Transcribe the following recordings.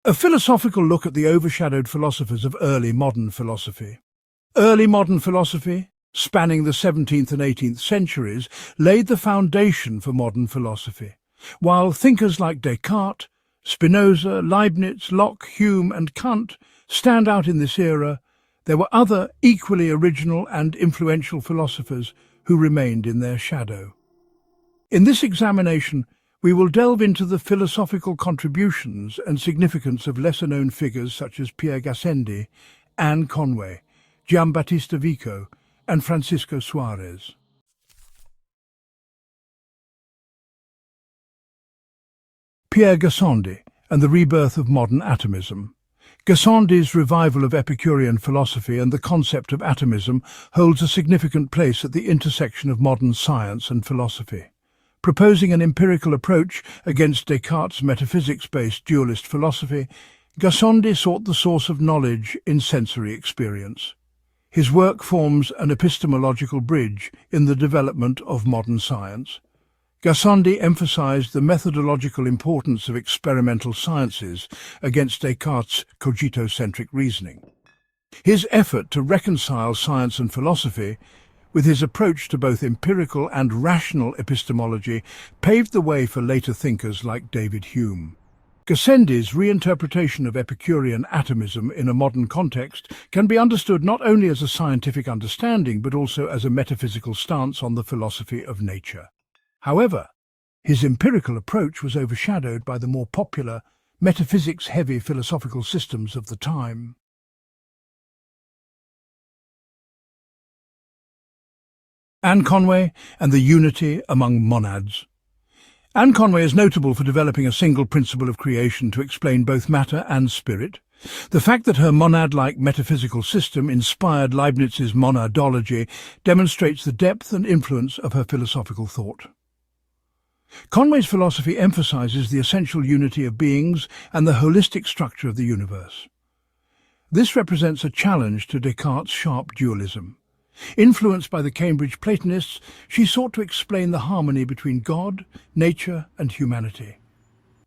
A philosophical look at the overshadowed philosophers of early modern philosophy. Early modern philosophy, spanning the 17th and 18th centuries, laid the foundation for modern philosophy. While thinkers like Descartes, Spinoza, Leibniz, Locke, Hume and Kant stand out in this era, there were other equally original and influential philosophers who remained in their shadow. In this examination, we will delve into the philosophical contributions and significance of lesser-known figures such as Pierre Gandi, Anne Conway, Giambattista Vico, and Francisco Suarez. Pierre Gandi and the rebirth of modern atomism. Gassendy's revival of Epicurean philosophy and the concept of atomism holds a significant place at the intersection of modern science and philosophy. Proposing an empirical approach against Descartes' metaphysics-based dualist philosophy, Gassendi sought the source of knowledge in sensory experience. His work forms an epistemological bridge in the development of modern science. Gassendi emphasized the methodological importance of experimental sciences against Descartes' cogito-centric reasoning. His effort to reconcile science and philosophy, with his approach to both empirical and rational epistemology, paved the way for later thinkers like David Hume. Gassendy's reinterpretation of Epicurean atomism in a modern context can be understood not only as a scientific understanding but also as a metaphysical stance on the philosophy of nature. However, his empirical approach was overshadowed by the more popular, metaphysics-heavy philosophical systems of the time. Anne Conway and the unity among monads. Anne Conway is notable for developing a single principle of creation to explain both matter and spirit. The fact that her monad-like metaphysical system inspired Leibniz's monadology demonstrates the depth and influence of her philosophical thought. Conway's philosophy emphasizes the essential unity of beings and the holistic structure of the universe. This represents a challenge to Descartes' sharp dualism. Influenced by the Cambridge Platonists, she sought to explain the harmony between God, nature, and humanity.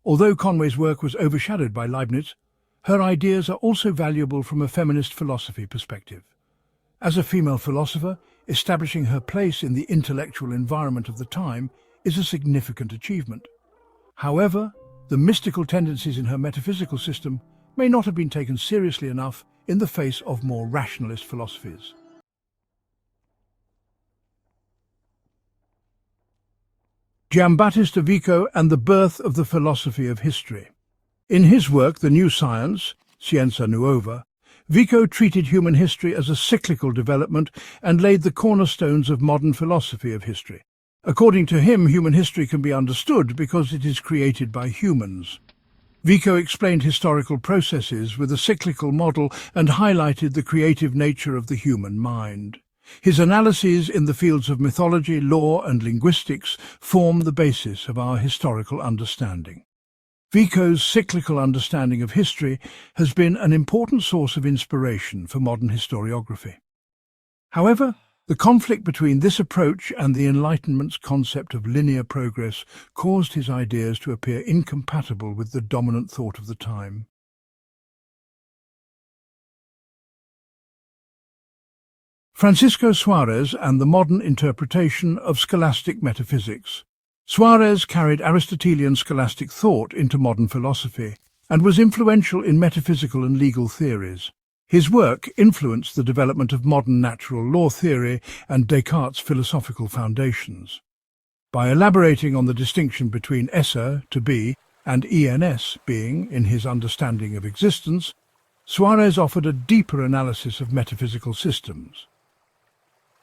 Although Conway's work was overshadowed by Leibniz, her ideas are also valuable from a feminist philosophy perspective. As a female philosopher, establishing her place in the intellectual environment of the time is a significant achievement. However, the mystical tendencies in her metaphysical system may not have been taken seriously enough in the face of more rationalist philosophies. Giambattista Vico and the birth of the philosophy of history. In his work, The New Science, Scienza Nuova, Vico treated human history as a cyclical development and laid the cornerstones of modern philosophy of history. According to him, human history can be understood because it is created by humans. Vico explained historical processes with a cyclical model and highlighted the creative nature of the human mind. His analyses in the fields of mythology, law, and linguistics form the basis of our historical understanding. Vico's cyclical understanding of history has been an important source of inspiration for modern historiography. However, the conflict between this approach and the Enlightenment's concept of linear progress caused his ideas to appear incompatible with the dominant thought of the time. Francisco Suarez and the modern interpretation of scholastic metaphysics. Suarez carried Aristotelian scholastic thought into modern philosophy and was influential in metaphysical and legal theories. His work influenced the development of modern natural law theory and Descartes' philosophical foundations. By elaborating on the distinction between esse, to be, and ens, being, in his understanding of existence, Suarez offered a deeper analysis of metaphysical systems.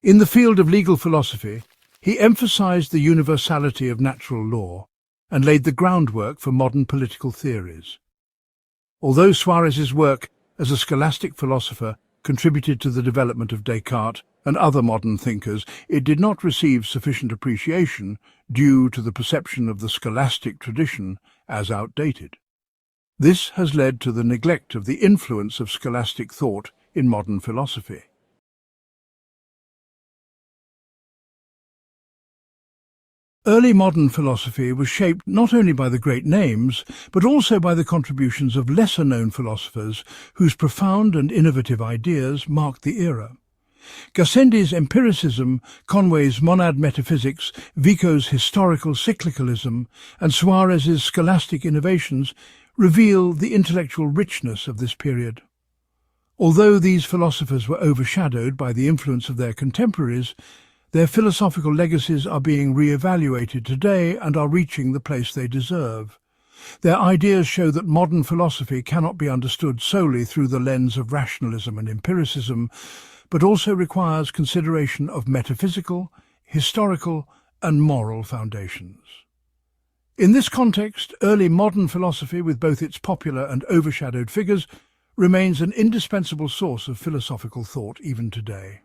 In the field of legal philosophy, he emphasized the universality of natural law and laid the groundwork for modern political theories. Although Suarez's work as a scholastic philosopher contributed to the development of Descartes and other modern thinkers, it did not receive sufficient appreciation due to the perception of the scholastic tradition as outdated. This has led to the neglect of the influence of scholastic thought in modern philosophy. Early modern philosophy was shaped not only by the great names, but also by the contributions of lesser-known philosophers whose profound and innovative ideas marked the era. Gassendi's empiricism, Conway's monad metaphysics, Vico's historical cyclicalism, and Suarez's scholastic innovations reveal the intellectual richness of this period. Although these philosophers were overshadowed by the influence of their contemporaries, their philosophical legacies are being re-evaluated today and are reaching the place they deserve. Their ideas show that modern philosophy cannot be understood solely through the lens of rationalism and empiricism, but also requires consideration of metaphysical, historical, and moral foundations. In this context, early modern philosophy, with both its popular and overshadowed figures, remains an indispensable source of philosophical thought even today.